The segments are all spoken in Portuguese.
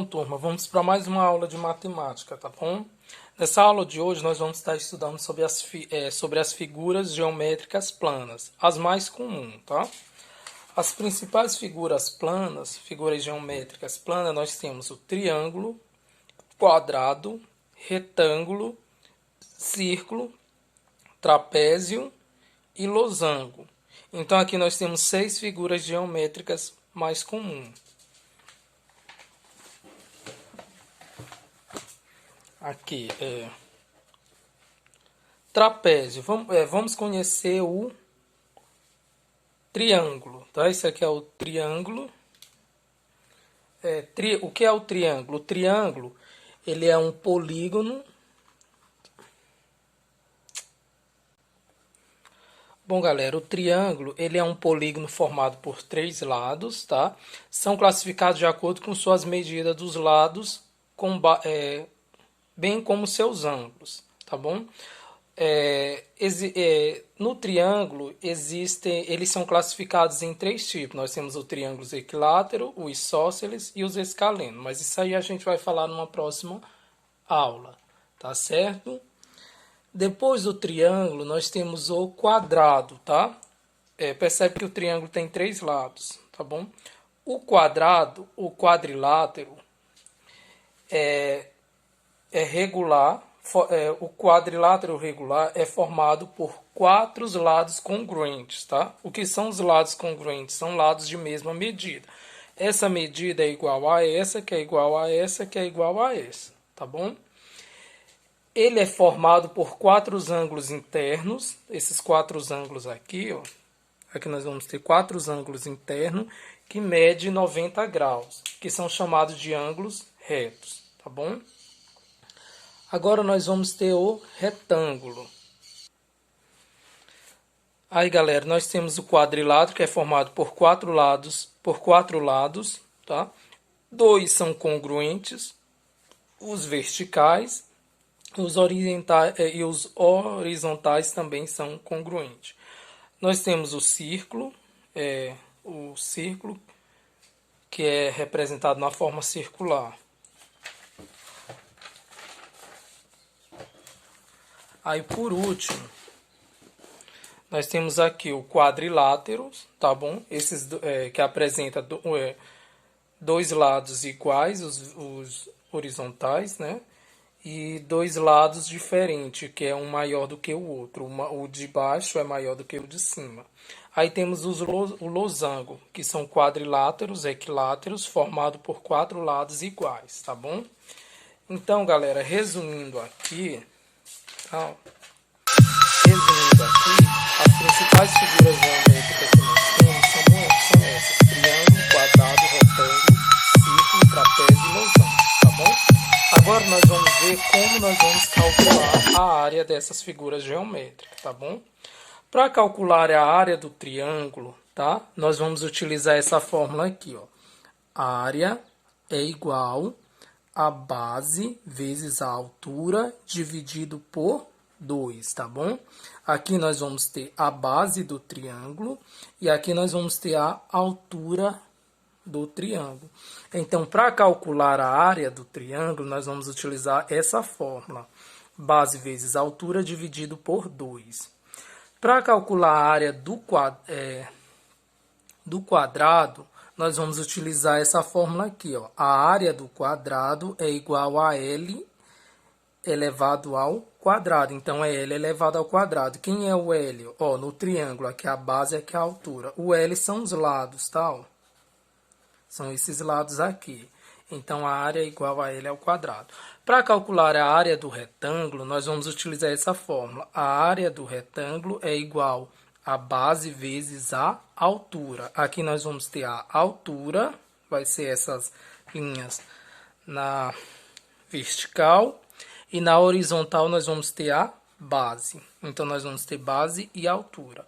Bom, turma, vamos para mais uma aula de matemática, tá bom? Nessa aula de hoje nós vamos estar estudando sobre as figuras geométricas planas, as mais comuns, tá? As principais figuras planas, figuras geométricas planas, nós temos o triângulo, quadrado, retângulo, círculo, trapézio e losango. Então aqui nós temos 6 figuras geométricas mais comuns. Aqui trapézio. Vamos conhecer o triângulo, tá? Esse aqui é o triângulo. O que é o triângulo? O triângulo, ele é um polígono. Bom, galera, o triângulo, ele é um polígono formado por 3 lados, tá? São classificados de acordo com suas medidas dos lados, bem como seus ângulos, tá bom? No triângulo eles são classificados em 3 tipos. Nós temos o triângulo equilátero, o isósceles e os escalenos. Mas isso aí a gente vai falar numa próxima aula, tá certo? Depois do triângulo nós temos o quadrado, tá? Percebe que o triângulo tem 3 lados, tá bom? O quadrado, o quadrilátero, é regular. O quadrilátero regular é formado por 4 lados congruentes, tá? O que são os lados congruentes? São lados de mesma medida. Essa medida é igual a essa, que é igual a essa, que é igual a essa, tá bom? Ele é formado por 4 ângulos internos. Esses 4 ângulos aqui, ó. Aqui nós vamos ter 4 ângulos internos que medem 90 graus, que são chamados de ângulos retos, tá bom? Agora nós vamos ter o retângulo. Aí, galera, nós temos o quadrilátero, que é formado por 4 lados, tá? 2 são congruentes, os verticais e os horizontais também são congruentes. Nós temos o círculo, que é representado na forma circular. Aí, por último, nós temos aqui o quadrilátero, tá bom? Esses que apresenta 2 lados iguais, os horizontais, né? E 2 lados diferentes, que é um maior do que o outro. O de baixo é maior do que o de cima. Aí temos o losango, que são quadriláteros, equiláteros, formados por 4 lados iguais, tá bom? Então, galera, resumindo aqui, as principais figuras geométricas que nós temos são essas: triângulo, quadrado, retângulo, círculo, trapézio e losango, tá bom? Agora nós vamos ver como nós vamos calcular a área dessas figuras geométricas, tá bom? Para calcular a área do triângulo, tá? Nós vamos utilizar essa fórmula aqui, ó. A área é igual a base vezes a altura dividido por 2, tá bom? Aqui nós vamos ter a base do triângulo e aqui nós vamos ter a altura do triângulo. Então, para calcular a área do triângulo, nós vamos utilizar essa fórmula. Base vezes altura dividido por 2. Para calcular a área do quadrado, nós vamos utilizar essa fórmula aqui, ó. A área do quadrado é igual a L elevado ao quadrado. Então, é L elevado ao quadrado. Quem é o L? Ó, no triângulo, aqui a base, aqui a altura. O L são os lados, tá? Ó. São esses lados aqui. Então, a área é igual a L ao quadrado. Para calcular a área do retângulo, nós vamos utilizar essa fórmula. A área do retângulo é igual a base vezes a altura. Aqui nós vamos ter a altura, vai ser essas linhas na vertical, e na horizontal nós vamos ter a base. Então, nós vamos ter base e altura.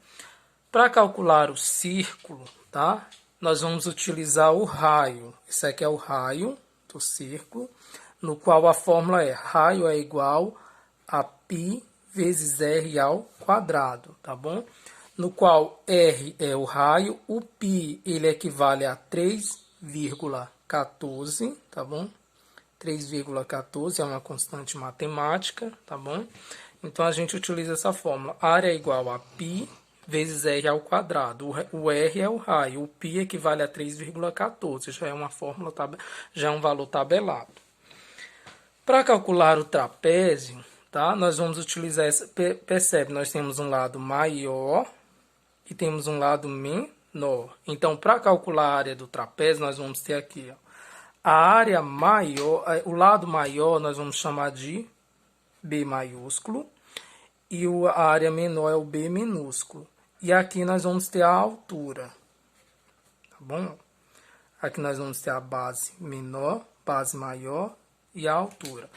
Para calcular o círculo, tá? Nós vamos utilizar o raio. Esse aqui é o raio do círculo, no qual a fórmula é raio é igual a π vezes r ao quadrado, tá bom? No qual r é o raio, o π ele equivale a 3,14, tá bom? 3,14 é uma constante matemática, tá bom? Então, a gente utiliza essa fórmula. Área é igual a π vezes r ao quadrado. O r é o raio, o π equivale a 3,14. Já é uma fórmula, já é um valor tabelado. Para calcular o trapézio, tá? Nós vamos utilizar essa. Percebe, nós temos um lado maior e temos um lado menor. Então, para calcular a área do trapézio, nós vamos ter aqui, ó, a área maior, o lado maior nós vamos chamar de B maiúsculo e a área menor é o B minúsculo. E aqui nós vamos ter a altura, tá bom? Aqui nós vamos ter a base menor, base maior e a altura.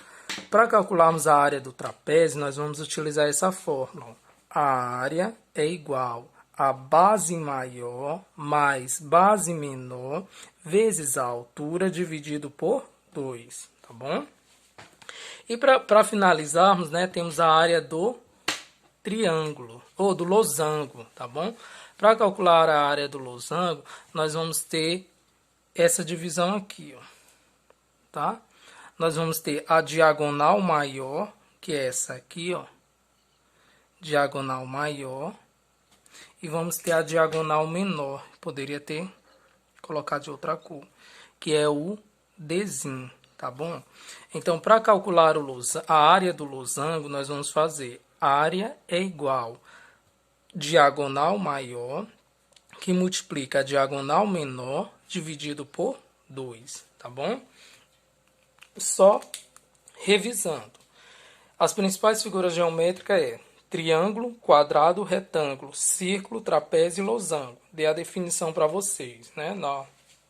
Para calcularmos a área do trapézio, nós vamos utilizar essa fórmula. A área é igual a base maior mais base menor vezes a altura dividido por 2, tá bom? E para finalizarmos, né, temos a área do triângulo, ou do losango, tá bom? Para calcular a área do losango, nós vamos ter essa divisão aqui, ó, tá? Nós vamos ter a diagonal maior, que é essa aqui, ó, diagonal maior, e vamos ter a diagonal menor, poderia ter colocado de outra cor, que é o Dzinho, tá bom? Então, para calcular a área do losango, nós vamos fazer área é igual diagonal maior, que multiplica a diagonal menor, dividido por 2, tá bom? Só revisando. As principais figuras geométricas é triângulo, quadrado, retângulo, círculo, trapézio e losango. Dei a definição para vocês, né, na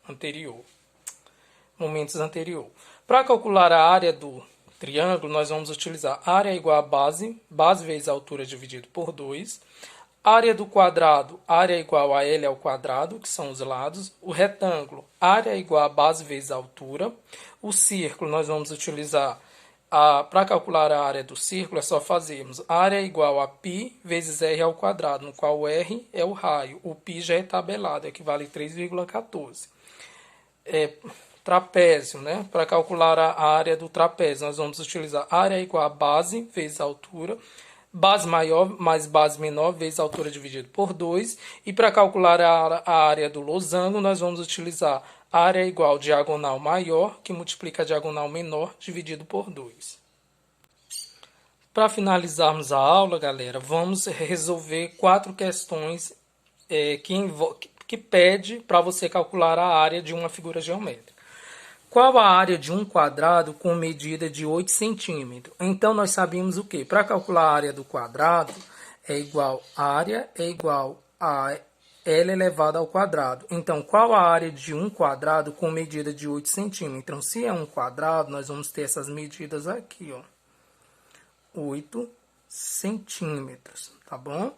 anterior, momentos anterior. Para calcular a área do triângulo, nós vamos utilizar área igual a base vezes a altura dividido por 2. Área do quadrado, área igual a L ao quadrado, que são os lados. O retângulo, área igual a base vezes a altura. O círculo, nós vamos utilizar, para calcular a área do círculo, é só fazermos área igual a π vezes r ao quadrado, no qual o r é o raio. O π já é tabelado, equivale a 3,14. Trapézio, né? Para calcular a área do trapézio, nós vamos utilizar área igual a base vezes a altura. Base maior mais base menor vezes a altura dividido por 2. E para calcular a área do losango, nós vamos utilizar área igual diagonal maior, que multiplica a diagonal menor, dividido por 2. Para finalizarmos a aula, galera, vamos resolver 4 questões que pede para você calcular a área de uma figura geométrica. Qual a área de um quadrado com medida de 8 centímetros? Então, nós sabemos o quê? Para calcular a área do quadrado, área é igual a L elevado ao quadrado. Então, qual a área de um quadrado com medida de 8 centímetros? Então, se é um quadrado, nós vamos ter essas medidas aqui, ó. 8 centímetros, tá bom?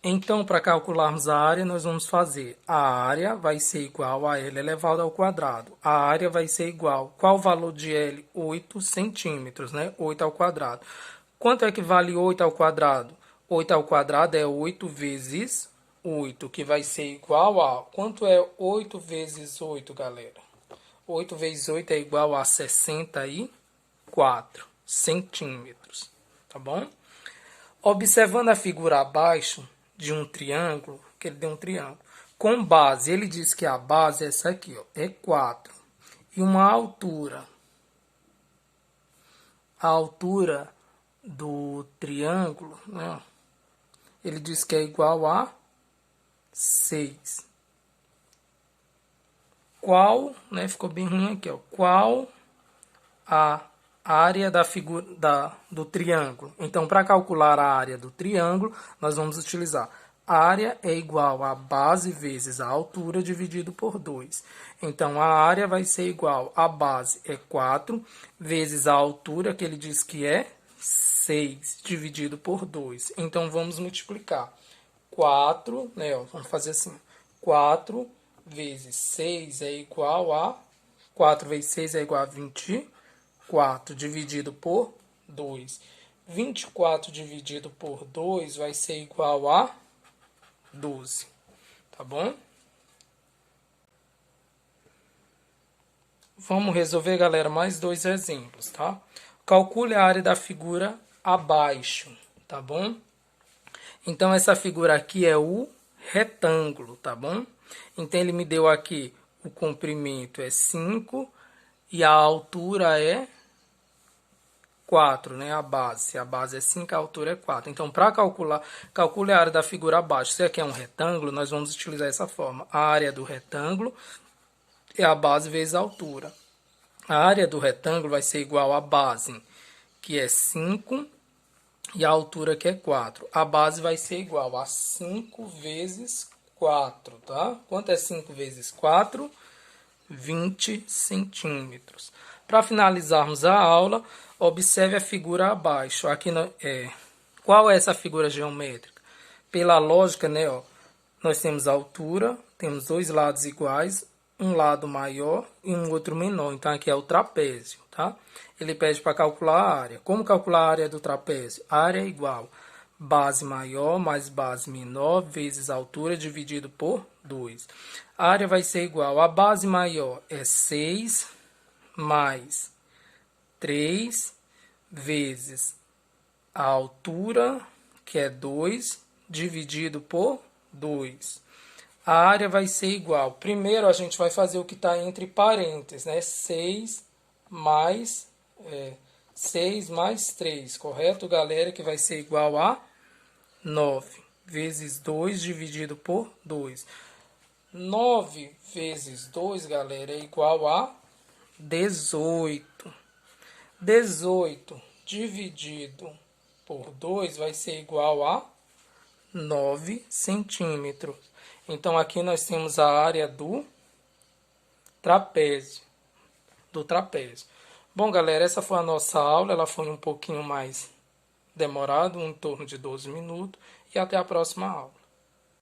Então, para calcularmos a área, nós vamos fazer a área vai ser igual a L elevado ao quadrado. A área vai ser igual, qual o valor de L? 8 centímetros, né? 8 ao quadrado. Quanto é que vale 8 ao quadrado? 8 ao quadrado é 8 vezes 8, que vai ser igual a... Quanto é 8 vezes 8, galera? 8 vezes 8 é igual a 64 centímetros, tá bom? Observando a figura abaixo de um triângulo, que ele deu um triângulo, com base, ele diz que a base é essa aqui, ó, é 4. E uma altura, a altura do triângulo, né, ele diz que é igual a 6. Qual, né, ficou bem ruim aqui, ó, qual a área da figura do triângulo? Então, para calcular a área do triângulo, nós vamos utilizar área é igual a base vezes a altura dividido por 2. Então, a área vai ser igual a base é 4 vezes a altura, que ele diz que é 6, dividido por 2. Então, vamos multiplicar 4, né, ó, vamos fazer assim, 4 vezes 6 é igual a 4 vezes 6 é igual a 24 dividido por 2. 24 dividido por 2 vai ser igual a 12. Tá bom? Vamos resolver, galera, mais 2 exemplos, tá? Calcule a área da figura abaixo, tá bom? Então, essa figura aqui é o retângulo, tá bom? Então, ele me deu aqui o comprimento é 5 e a altura é 4, né? A base. Se a base é 5, a altura é 4. Então, para calcular, calcule a área da figura abaixo. Se aqui é um retângulo, nós vamos utilizar essa forma. A área do retângulo é a base vezes a altura. A área do retângulo vai ser igual à base, que é 5, e a altura, que é 4. A base vai ser igual a 5 vezes 4, tá? Quanto é 5 vezes 4? 20 centímetros. Para finalizarmos a aula, observe a figura abaixo. Aqui qual é essa figura geométrica? Pela lógica, né, ó, nós temos a altura, temos 2 lados iguais, um lado maior e um outro menor. Então, aqui é o trapézio, tá? Ele pede para calcular a área. Como calcular a área do trapézio? A área é igual base maior mais base menor vezes altura dividido por 2. A área vai ser igual a base maior é 6 mais 3 vezes a altura, que é 2, dividido por 2. A área vai ser igual. Primeiro a gente vai fazer o que está entre parênteses, né? 6 mais 3, correto, galera? Que vai ser igual a 9 vezes 2 dividido por 2. 9 vezes 2, galera, é igual a 18. 18 dividido por 2 vai ser igual a 9 centímetros. Então, aqui nós temos a área do trapézio. Bom, galera, essa foi a nossa aula. Ela foi um pouquinho mais demorada, em torno de 12 minutos. E até a próxima aula.